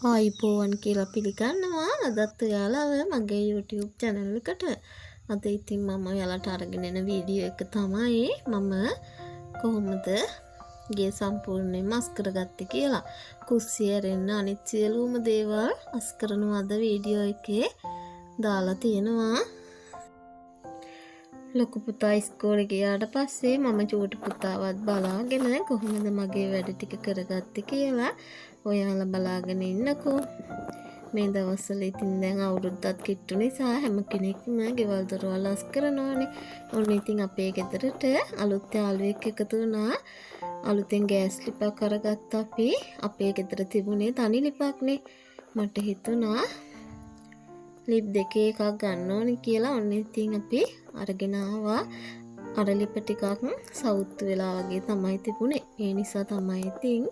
ආයිබෝවන් කියලා පිළිගන්නවා. අදත් ඔයාලව මගේ YouTube channel එකට. අද ඉතින් මම ඔයාලට අරගෙන එන වීඩියෝ එක තමයි මම කොහොමද ගේ සම්පූර්ණයෙන්ම අස් කරගත්තේ කියලා. කුස්සිය ඇරෙන්න අනිත් සියලුම දේවල් අස් කරනවා අද වීඩියෝ එකේ දාලා තියෙනවා. ලොකු පුතා ඉස්කෝලේ ගියාට පස්සේ මම චූටි පුතාවත් බලාගෙන කොහොමද මගේ වැඩ ටික කරගත්තේ කියලා ඔයාලා බලාගෙන ඉන්නකෝ. මේ දවස්වල ඉතින් දැන් අවුරුද්දක් කිට්ටු නිසා හැම කෙනෙක්ම ගෙවල් දොරවල් අස් කරනවානේ. ඔන්න ඉතින් අපේ ගෙදරට අලුත් යාළුවෙක් එකතු වුණා. අලුතෙන් ගෑස් ලිපක් අරගත්ත අපි. අපේ ගෙදර තිබුණේ තනි ලිපක්නේ. මට හිතුණා ලිප් දෙකේ එකක් ගන්න ඕනේ කියලා. ඔන්න ඉතින් අපි අරගෙන ආවා. අර ලිප ටිකක් සවුත්තු වෙලා වගේ තමයි තිබුණේ. ඒ නිසා තමයි ඉතින්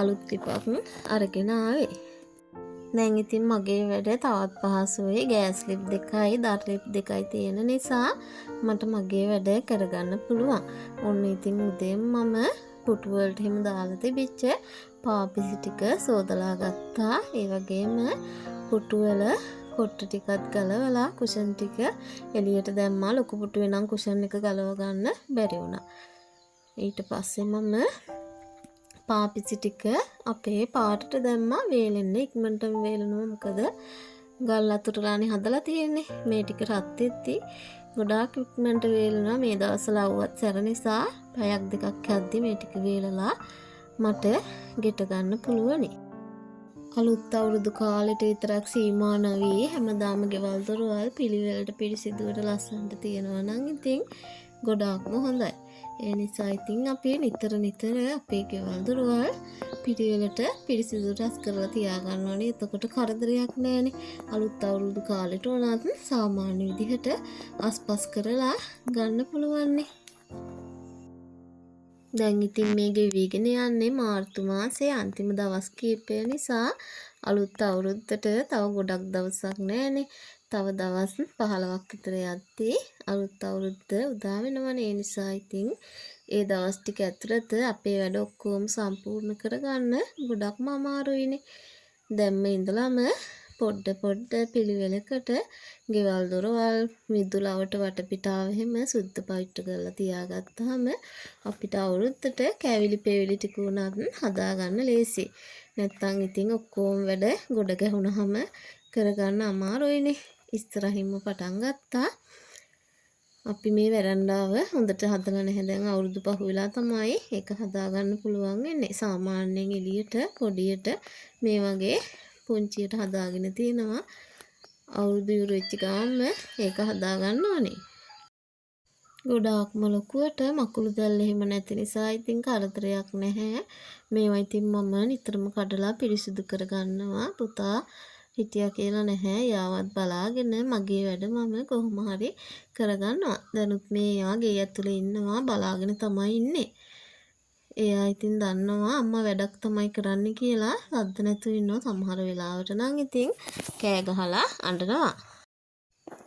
අලුත් ලිපක් අරගෙන ආවේ. දැන් ඉතින් මගේ වැඩ තවත් පහසුයි. ගෑස් ලිප් දෙකයි දර ලිප් දෙකයි තියෙන නිසා මට මගේ වැඩ කරගන්න පුළුවන්. ඔන්න ඉතින් උදේම මම පුටු වලට හිම දාලා තිබිච්ච පාපිසි ටික සෝදලා ගත්තා. ඒ වගේම පුටු වල කොට්ට ටිකත් ගලවලා කුෂන් ටික එළියට දැම්මා. ලොකු පුටුවේ නම් කුෂන් එක ගලව ගන්න බැරි වුණා. ඊට පස්සේ මම පාපිසි ටික අපේ පාටට දැම්මා. වේලෙන්න ඉක්මනටම වේලනවා. මොකද ගල් අතුරුලානේ හදලා තියෙන්නේ. මේ ටික රත් වෙද්දි ගොඩාක් ඉක්මනට වේලනවා. මේ දවස්වල අවුවත් සැර නිසා පැයක් දෙකක් යද්දි මේ ටික වේලලා මට ගෙට ගන්න පුළුවනි. අලුත් අවුරුදු කාලෙට විතරක් සීමා නොවි හැමදාම ගෙවල් දොරවල් පිළිවෙලට පිරිසිදුවට ලස්සනට තියෙනවා නම් ඉතින් ගොඩාක්ම හොඳයි. ඒ නිසා ඉතින් අපි නිතර අපේ ගෙවල් දොරවල් පිළිවෙලට පිරිසිදුවට අස් කරලා තියාගන්න ඕනේ. එතකොට කරදරයක් නැහැනේ. අලුත් අවුරුදු කාලෙට උනත් සාමාන්‍ය විදිහට අස්පස් කරලා ගන්න පුළුවන්නේ. දැන් ඉතින් මේ ගෙවිගෙන යන්නේ මාර්තු මාසේ අන්තිම දවස් කීපය නිසා අලුත් අවුරුද්දට තව ගොඩක් දවසක් නැහැනේ. තව දවස් 15ක් විතර යද්දී අලුත් අවුරුද්ද උදා වෙනවනේ. ඒ නිසා ඉතින් ඒ දවස් ටික ඇතුළත අපේ වැඩ ඔක්කොම සම්පූර්ණ කරගන්න ගොඩක්ම අමාරුයිනේ. දැන් මේ ඉඳලම පොඩ පිළිවෙලකට ගෙවල් දොරවල් මිදුලවට වටපිටාව හැම සුද්ධ පවිත්‍ර කරලා තියාගත්තාම අපිට අවුරුද්දට කැවිලි පෙවිලි ටික උනත් හදාගන්න ලේසි. නැත්තම් ඉතින් ඔක්කොම වැඩ ගොඩ ගැහුනහම කරගන්න අමාරුයිනේ. ඉස්සරහින්ම පටන් ගත්තා. අපි මේ වැරන්ඩාව හොඳට හදලා නැහැ. දැන් අවුරුදු පහ වෙලා තමයි ඒක හදාගන්න පුළුවන් වෙන්නේ. සාමාන්‍යයෙන් එළියට පොඩියට මේ වගේ පුංචියට හදාගෙන තියෙනවා. අවුරුදු ඉවර වෙච්ච ගාම ඒක හදාගන්න ඕනේ. ගොඩාක්ම ලොකුවට මකුළු දැල් එහෙම නැති නිසා ඉතින් කරදරයක් නැහැ. මේවා ඉතින් මම නිතරම කඩලා පිරිසිදු කරගන්නවා. පුතා හිටියා කියලා නැහැ. යාවත් බලාගෙන මගේ වැඩ මම කොහොම හරි කරගන්නවා. දැනුත් මේ යා ගේ ඇතුලේ ඉන්නවා බලාගෙන තමයි ඉන්නේ. එයා ඉතින් දන්නවා අම්මා වැඩක් තමයි කරන්න කියලා. සද්ද නැතුව ඉන්නවා. සමහර වෙලාවට නම් ඉතින් කෑ ගහලා අඬනවා.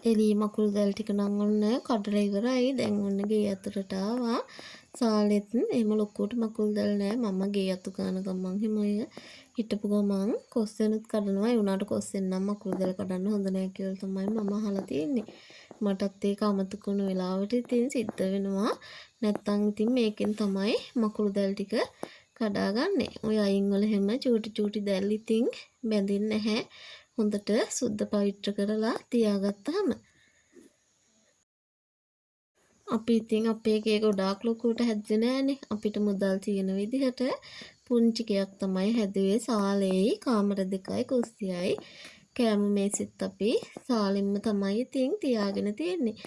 එළී මකුළු දැල් ටික නම් ඔන්න කඩලා ඉවරයි. දැන් ඔන්න ගේ අතුරට ආවා. සාලෙත් එහෙම ලොකුවට මකුළු දැල් නෑ. මම ගේ අතු ගන්න ගමන් හිම ඔය හිටපු ගමන් කොස්සෙනුත් කඩනවා. ඒ උනාට කොස්සෙන් නම් මකුළු දැල් කඩන්න හොඳ නෑ කියලා තමයි මම අහලා තියෙන්නේ. මටත් ඒක අමතක වුණ වෙලාවට ඉතින් සිද්ධ වෙනවා. නැත්තම් ඉතින් මේකෙන් තමයි මකුළු දැල් ටික කඩාගන්නේ. ඔය අයින් වල හැම චූටි දැල් ඉතින් බැඳින්නේ නැහැ. හොඳට සුද්ධ පවිත්‍ර කරලා තියාගත්තාම අපි ඉතින් අපේ ගේ ගොඩාක් ලොකුවට හැදුවේ නෑනේ. අපිට මුදල් තියෙන විදිහට පුංචි ගයක් තමයි හැදුවේ. සාලේයි කාමර දෙකයි කුස්සියයි කෑම මේසෙත් අපි සාලින්ම තමයි ඉතින් තියාගෙන තියෙන්නේ.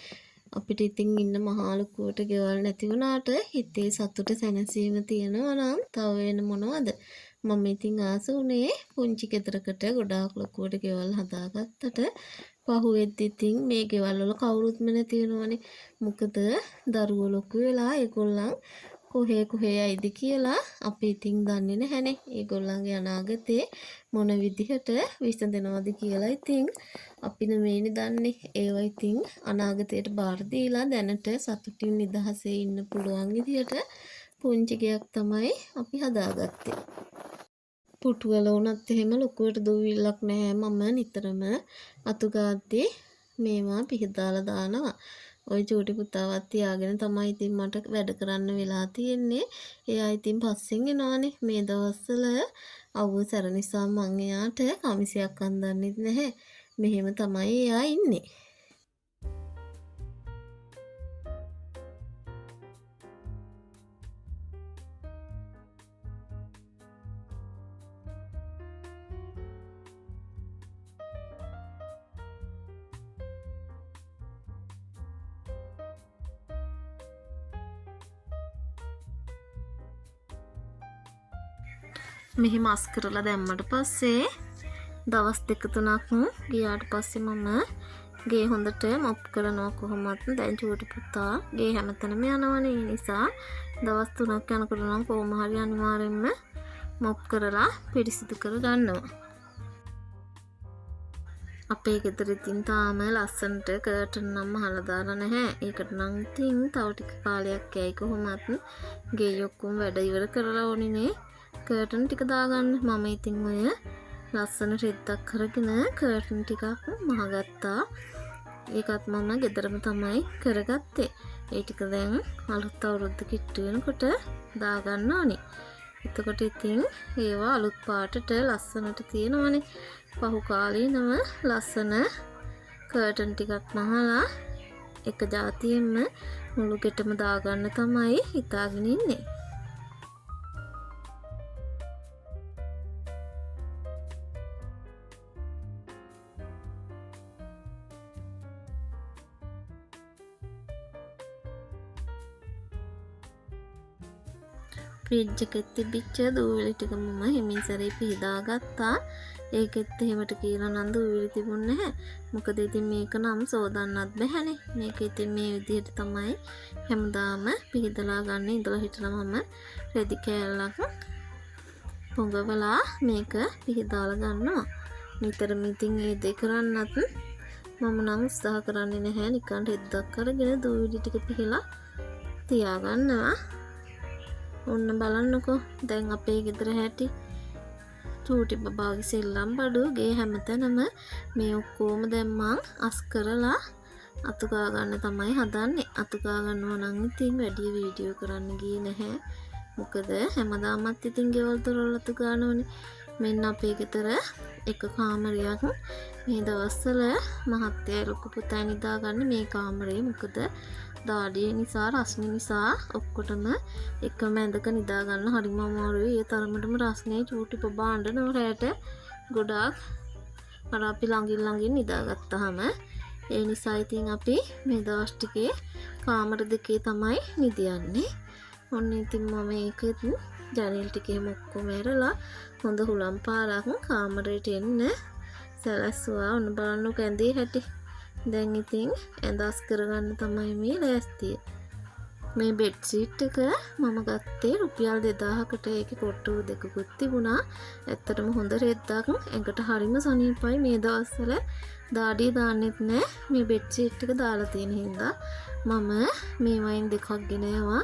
අපිට ඉතින් ඉන්න මහා ලොකුවට ගෙවල් නැති වුණාට හිතේ සතුට සැනසීම තියෙනවා නම් තව වෙන මොනවද? මම ඉතින් ආස උනේ පුංචි ගෙදරකට ගොඩාක් ලොකුවට ගෙවල් හදාගත්තට පහුවෙද්දි ඉතින් මේ ගෙවල් වල කවුරුත්ම නැති වෙනවනේ. මොකද දරුවෝ ලොකු වෙලා ඒගොල්ලන් කොහේ යයිද කියලා අපි ඉතින් දන්නේ නැහැනේ. ඒගොල්ලන්ගේ අනාගතේ මොන විදිහට විසඳනවද කියලා ඉතින් අපි නෙමෙයිනේ දන්නේ. ඒවා ඉතින් අනාගතයට බාර දීලා දැනට සතුටින් නිදහසේ ඉන්න පුළුවන් විදිහට පුංචි ගයක් තමයි අපි හදාගත්තේ. පුටු වල වුණත් එහෙම ලොකුවට දුවිල්ලක් නැහැ. මම නිතරම අතු ගාද්දී මේවා පිහදාලා දානවා. ওই චූටි පුතාවත් තියාගෙන තමයි ඉතින් මට වැඩ කරන්න වෙලා තියෙන්නේ. එයා ඉතින් පස්සෙන් එනවානේ. මේ දවස්වල අවුව සැර නිසා මං එයාට කමිසයක් අන්දන්නෙත් නැහැ. මෙහෙම තමයි එයා ඉන්නේ. මෙහෙම අස් කරලා දැම්මට පස්සේ දවස් 2-3ක් ගියාට පස්සේ මම ගේ හොඳට මොප් කරනවා කොහොමත්. දැන් චූටි පුතා ගේ හැමතැනම යනවනේ. ඒ නිසා දවස් 3ක් යනකොට නම් කොහොම හරි අනිවාර්යෙන්ම මොප් කරලා පිරිසිදු කර ගන්නවා. අපේ ගෙදර ඉතින් තාම ලස්සනට කර්ටන් නම් අහලා දාලා නැහැ. ඒකට නම් ඉතින් තව ටික කාලයක් යයි කොහොමත් ගේ ඔක්කොම වැඩ ඉවර කරලා ඕනිනේ කර්ටන් ටික දාගන්න. මම ඉතින් ඔය ලස්සන රෙද්දක් කරගෙන කර්ටන් ටිකක් මහගත්තා. ඒකත් මම ගෙදරම තමයි කරගත්තේ. ඒ ටික දැන් අලුත් අවුරුද්ද කිට්ටු වෙනකොට දාගන්න ඕනි. එතකොට ඉතින් ඒවා අලුත් පාටට ලස්සනට තියෙනවනේ. පහු කාලීනව ලස්සන කර්ටන් ටිකක් මහලා එක જાතියෙම මුළු ගෙටම දාගන්න තමයි හිතාගෙන ඉන්නේ. ෆ්‍රිජ් එකේ තිබිච්ච දූවිලි ටික මම හිමින් සැරේ පිහදා ගත්තා. ඒකෙත් එහෙමට කියලා නම් දූවිලි තිබුණ නැහැ. මොකද ඉතින් මේක නම් සෝදන්නත් බැහැනේ. මේක ඉතින් මේ විදිහට තමයි හැමදාම පිහදලා ගන්න. ඉඳලා හිටලා මම රෙදි කෑල්ලක් පොඟවලා මේක පිහදාලා ගන්නවා. නිතරම ඉතින් ඒ දෙක කරන්නත් මම නම් උත්සාහ කරන්නේ නැහැ. නිකන් රෙද්දක් අරගෙන දූවිලි ටික පිහලා තියාගන්නවා. ඔන්න බලන්නකෝ දැන් අපේ ගෙදර හැටි. චූටි බබාගේ සෙල්ලම් බඩු ගේ හැමතැනම මේ ඔක්කොම දැන් මං අස් කරලා අතු ගා ගන්න තමයි හදන්නේ. අතු ගා ගන්නවා නම් ඉතින් වැඩි වීඩියෝ කරන්න ගියේ නැහැ. මොකද හැමදාමත් ඉතින් ගෙවල් දොරවල් අතු ගන්නවනේ. මෙන්න අපේ ගෙදර එක කාමරයක් මේ දවස්වල මහත්තයා ලොකු පුතා නිදාගන්නේ මේ කාමරේ. මොකද දාඩිය නිසා රස්නේ නිසා ඔක්කොටම එකම ඇඳක නිදා ගන්න හරිම අමාරුයි. ඒ තරමටම රස්නේ චූටි බබා අඬනවා රැට ගොඩාක්. අර අපි ළඟින් නිදාගත්තාම ඒ නිසා ඉතින් අපි මේ දවස් ටිකේ කාමර දෙකේ තමයි නිදියන්නේ. ඔන්න ඉතින් මම ඒකෙත් ජනෙල් ටිකේම ඔක්කොම ඇරලා හොඳ හුලම් පාරක් කාමරේට එන්න සැලැස්සුවා. ඔන්න බලන්නකෝ ඇඳේ හැටි. දැන් ඉතින් ඇඳස් කරගන්න තමයි මේ ලෑස්තිය. මේ බෙඩ් සීට් එක මම ගත්තේ රුපියල් 2000කට. ඒකේ කොට්ටු දෙකකුත් තිබුණා. ඇත්තටම හොඳ රෙද්දක්. ඇඟට හරිම සනීපයි. මේ දවස්වල දාඩිය දාන්නෙත් නෑ. මේ බෙඩ් සීට් එක දාලා තියෙන හින්දා මම මේ වයින් දෙකක් ගෙනාවා.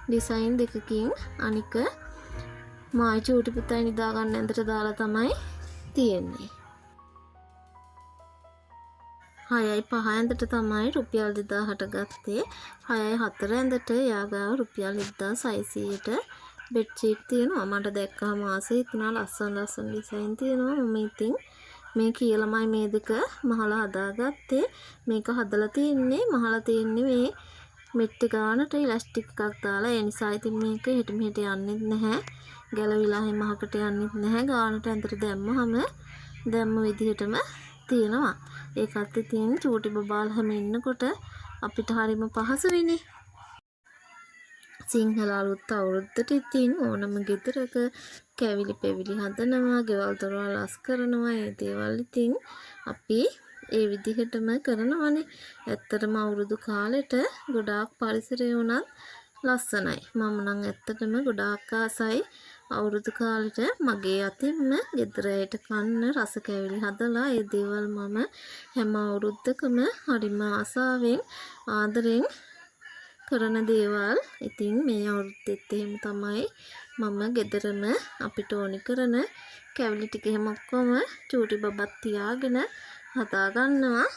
ඩිසයින් දෙකකින්. අනික මායි චූටි පුතයි නිදා ගන්න ඇඳට දාලා තමයි තියෙන්නේ. 6.5 ඇඳට තමයි රුපියල් 2000ට ගත්තේ. 6.4 ඇඳට යාගාව රුපියල් 1600ට බෙඩ් ෂීට් තියෙනවා. මට දැක්කම ආසෙ හිතුණා ලස්සන ඩිසයින් තියෙනවා. මම ඉතින් මේ කියලාමයි මේ දෙක මහලා හදාගත්තේ. මේක හදලා තින්නේ මේ මෙට්ටි ගානට ඉලාස්ටික් එකක් දාලා. ඒ නිසා ඉතින් මේක හෙට මෙහෙට යන්නෙත් නැහැ. ගැලවිලා හැම මහකට යන්නෙත් නැහැ. ගානට ඇඳට දැම්ම විදිහටම තියෙනවා. ඒකත් ඉතින් චූටි බබාලා හැම ඉන්නකොට අපිට හරිම පහසුයිනේ. සිංහල අලුත් අවුරුද්දට ඉතින් ඕනම ගෙදරක කැවිලි පෙවිලි හදනවා, ගෙවල් දොරවල් අස් කරනවා. ඒ දේවල් ඉතින් අපි ඒ විදිහටම කරනවානේ. ඇත්තටම අවුරුදු කාලෙට ගොඩාක් පරිසරය වුණත් ලස්සනයි. මම නම් ඇත්තටම ගොඩාක් ආසයි අවුරුදු කාලෙට මගේ අතින්ම ගෙදරට කන්න රස කැවිලි හදලා. ඒ දේවල් මම හැම අවුරුද්දකම හරිම ආසාවෙන් ආදරෙන් කරන දේවල්. ඉතින් මේ අවුරුද්දෙත් එහෙම තමයි මම ගෙදරම අපිට ඕනි කරන කැවිලි ටික එහෙම ඔක්කොම චූටි බබත් තියාගෙන හදා ගන්නවා.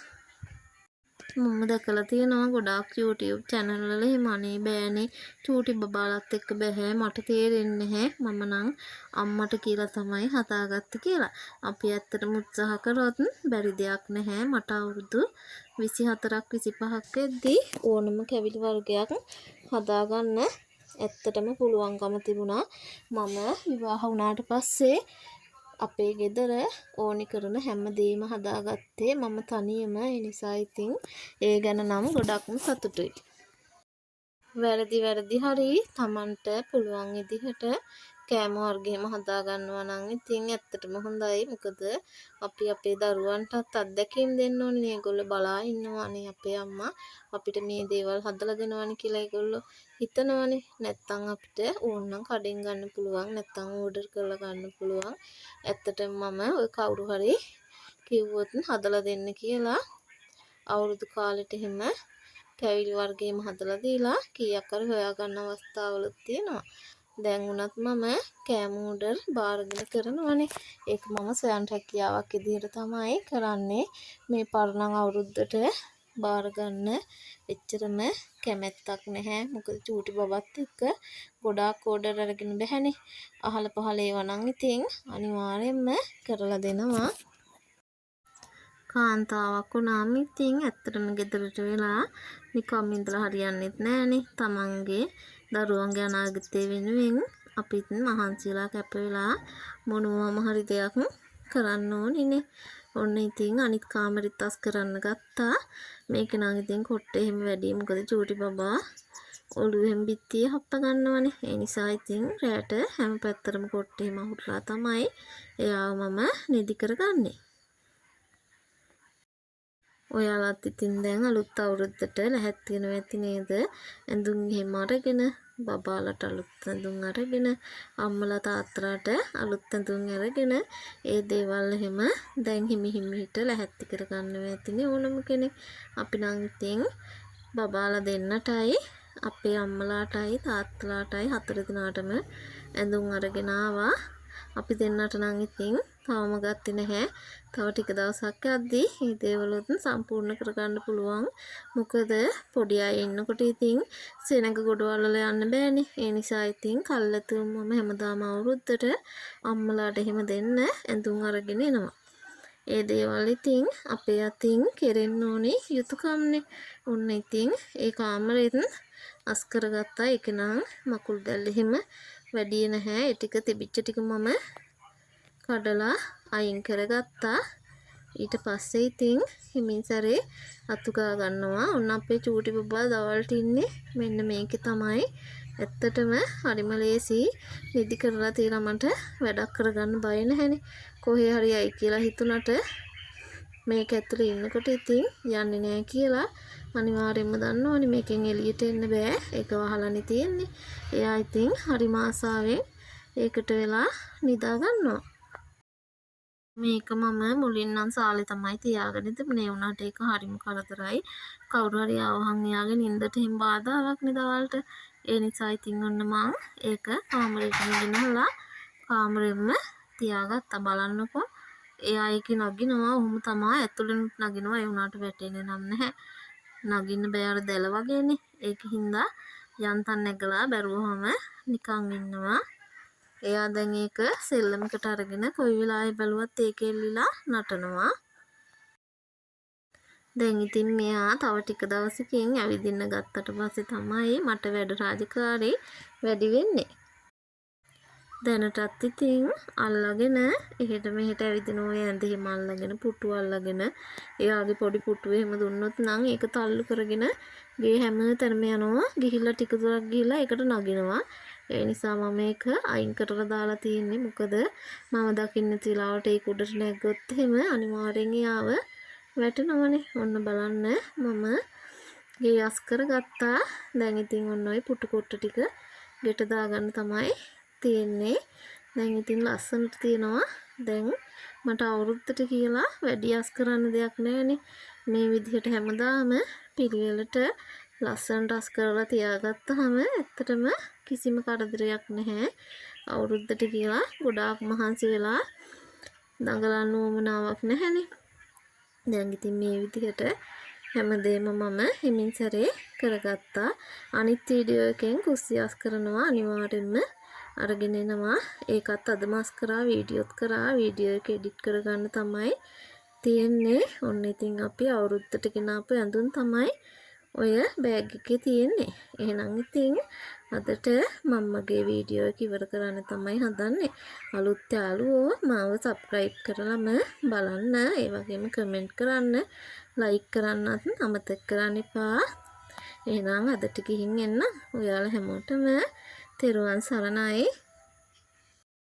මම දැකලා තියෙනවා ගොඩාක් YouTube channel වල එහෙම අනේ බෑනේ චූටි බබාලත් එක්ක බෑ මට තේරෙන්නේ නැහැ මම නම් අම්මට කියලා තමයි හදාගත්තේ කියලා. අපි ඇත්තටම උත්සාහ කරොත් බැරි දෙයක් නැහැ. මට අවුරුදු 24ක් 25ක් වෙද්දී ඕනම කැවිලි වර්ගයක් හදාගන්න ඇත්තටම පුළුවන්කම තිබුණා. මම විවාහ වුණාට පස්සේ අපේ ගෙදර ඕනි කරන හැම දෙයක්ම හදාගත්තේ මම තනියම. ඒ නිසා ඉතින් ඒ ගැන නම් ගොඩක්ම සතුටුයි. වැරදි හරි Tamanට පුළුවන් විදිහට කෑම වර්ගෙම හදා ගන්නවා නම් ඉතින් ඇත්තටම හොඳයි. මොකද අපි අපේ දරුවන්ටත් අත්දැකීම් දෙන්න ඕනේ. ඒගොල්ලෝ බලා ඉන්නවානේ අපේ අම්මා අපිට මේ දේවල් හදලා දෙනවනේ කියලා ඒගොල්ලෝ හිතනවනේ. නැත්තම් අපිට ඕනනම් කඩෙන් ගන්න පුළුවන්. නැත්තම් ඕඩර් කරලා ගන්න පුළුවන්. ඇත්තටම මම ඔය කවුරු හරි කිව්වොත් හදලා දෙන්න කියලා අවුරුදු කාලෙට එහෙම කැවිලි වර්ගයම හදලා දීලා කීයක් හරි හොයාගන්න අවස්ථාවලුත් තියෙනවා. දැන් උනත් මම කෑම ඕඩර් බාරගෙන කරනවනේ. ඒක මම ස්වයං රැකියාවක් විදිහට තමයි කරන්නේ. මේ පරණ අවුරුද්දට බාර ගන්න එච්චරම කැමැත්තක් නැහැ. මොකද චූටි බබත් එක්ක ගොඩාක් ඕඩර් අරගෙන බැහැනේ. අහල පහල ඒවා නම් ඉතින් අනිවාර්යෙන්ම කරලා දෙනවා. කාන්තාවක් වුණාම ඉතින් ඇත්තටම ගෙදරට වෙලා නිකම් ඉඳලා හරියන්නේත් නෑනේ. තමන්ගේ දරුවන්ගේ අනාගතය වෙනුවෙන් අපිත් මහන්සිලා කැප වෙලා මොනවාම හරි දෙයක් කරන්න ඕනිනේ. ඔන්න ඉතින් අනිත් කාමරෙත් අස් කරන්න ගත්තා. මේක නම් ඉතින් කොට්ටේ එහෙම වැඩි. මොකද චූටි බබා ඔළුවෙන් බිත්තිය හප්ප ගන්නවනේ. ඒ නිසා ඉතින් රැට හැම පැත්තටම කොට්ටේම අහුරලා තමයි එයාව මම නිදි කරගන්නේ. ඔයාලත් ඉතින් දැන් අලුත් අවුරුද්දට ලැහැත්ති වෙනවා ඇති නේද? ඇඳුම් එහෙම අරගෙන බබාලට අලුත් ඇඳුම් අරගෙන අම්මලා තාත්තලාට අලුත් ඇඳුම් අරගෙන ඒ දේවල් එහෙම දැන් හිමිහිට ලැහැත්ති කරගන්නවා ඇතිනේ ඕනම කෙනෙක්. අපි නම් ඉතින් බබාලා දෙන්නටයි අපේ අම්මලාටයි තාත්තලාටයි හතර දිනාටම ඇඳුම් අරගෙන ආවා. අපි දෙන්නට නම් ඉතින් තවම ගත්තේ නැහැ. තව ටික දවසක් යද්දී මේ දේවලුත් සම්පූර්ණ කරගන්න පුළුවන්. මොකද පොඩි අය ඉන්නකොට ඉතින් සෙනඟ ගොඩවල් වල යන්න බෑනේ. ඒ නිසා ඉතින් කල්ලාතුම මම හැමදාම අවුරුද්දට අම්මලාට එහෙම දෙන්න ඇඳුම් අරගෙන එනවා. ඒ දේවල් ඉතින් අපේ අතින් කෙරෙන්න ඕනේ යුතුයකම්නේ. ඔන්න ඉතින් ඒ කාමරෙත් අස් කරගත්තා. ඒක නම් මකුල් දැල් එහෙම වැඩි නැහැ. ඒ ටික තිබිච්ච ටික මම කඩලා අයින් කරගත්තා. ඊට පස්සේ ඉතින් හිමින් සැරේ අතු ගා ගන්නවා. ඔන්න අපේ චූටි බබා දවල්ට ඉන්නේ මෙන්න මේකේ තමයි. ඇත්තටම හරිම ලේසි. නිදි කරලා තියලා මට වැඩක් කරගන්න බය නැහැනේ. කොහේ හරි යයි කියලා හිතුණට මේක ඇතුලේ ඉන්නකොට ඉතින් යන්නේ නැහැ කියලා අනිවාර්යයෙන්ම දන්නවනේ මේකෙන් එළියට එන්න බෑ. ඒක වහලානේ තියෙන්නේ. එයා ඉතින් හරිම ආසාවෙන් ඒකට වෙලා නිදා ගන්නවා. මේක මම මුලින් නම් සාලේ තමයි තියාගෙන තිබුණේ. වුණාට ඒක හරිම කරදරයි. කවුරු හරි ආවහන් එයාගේ නිින්දට හිම් බාධාවක් නේ දවල්ට. ඒ නිසා ඉතින් ඔන්න මං ඒක කාමරේට ගෙනහලා කාමරෙන්න තියාගත්තා. බලන්නකෝ. එයා ඒකේ නගිනවා. ඔහොම තමයි ඇතුළෙනුත් නගිනවා. ඒ වුණාට වැටෙන්නේ නම් නැහැ. නගින්න බෑ අර දැල වගේනේ. ඒකින්ද යන්තම් නැගලා බැරුවහම නිකන් ඉන්නවා. එයා දැන් ඒක සෙල්ලමකට අරගෙන කොයි වෙලාවෙ බැලුවත් ඒක එල්ලිලා නටනවා. දැන් ඉතින් මෙයා තව ටික දවසකින් ඇවිදින්න ගත්තට පස්සේ තමයි මට වැඩ රාජකාරී වැඩි වෙන්නේ. දැනටත් ඉතින් අල්ලගෙන එහෙට මෙහෙට ඇවිදින ඔය ඇඳ එහෙම අල්ලගෙන පුටු අල්ලගෙන එයාගේ පොඩි පුටුව එහෙම දුන්නොත් නම් ඒක තල්ලු කරගෙන ගේ හැම තැනම යනවා. ගිහිල්ලා ටික දුරක් ගිහිල්ලා ඒකට නගිනවා. ඒ නිසා මම මේක අයින් කරලා දාලා තියෙන්නේ. මොකද මම දකින්න තිලාවට ඒක උඩට නැග්ගොත් එහෙම අනිවාර්යෙන් යාව වැටෙනවනේ. ඔන්න බලන්න මම ගේ යස් කරගත්තා. දැන් ඉතින් ඔන්න ඔය පුටු කොට්ට ටික ගෙට දාගන්න තමයි තියෙන්නේ. දැන් ඉතින් ලස්සනට තියෙනවා. දැන් මට අවුරුද්දට කියලා වැඩි යස් කරන්න දෙයක් නැහැනේ. මේ විදිහට හැමදාම පිළිවෙලට ලස්සනට අස් කරලා තියාගත්තාම ඇත්තටම කිසිම කරදරයක් නැහැ. අවුරුද්දට කියලා ගොඩාක් මහන්සි වෙලා දඟලන්න උවමනාවක් නැහැනේ. දැන් ඉතින් මේ විදිහට හැමදේම මම හිමින් සැරේ කරගත්තා. අනිත් වීඩියෝ එකෙන් කුස්සිය අස් කරනවා අනිවාර්යෙන්ම අරගෙන එනවා. ඒකත් අදම අස් කරා වීඩියෝත් කරා. වීඩියෝ එක එඩිට් කරගන්න තමයි තියෙන්නේ. ඔන්න ඉතින් අපි අවුරුද්දට ගෙනාපු ඇඳුම් තමයි ඔය බෑග් එකේ තියෙන්නේ. එහෙනම් ඉතින් අදට මම මගේ වීඩියෝ එක ඉවර කරන්න තමයි හදන්නේ. අලුත් යාළුවෝ මාව සබ්ස්ක්‍රයිබ් කරලම බලන්න. ඒ වගේම කමෙන්ට් කරන්න, ලයික් කරන්නත් අමතක කරන්න එපා. එහෙනම් අදට ගිහින් එන්න. ඔයාලා හැමෝටම තෙරුවන් සරණයි.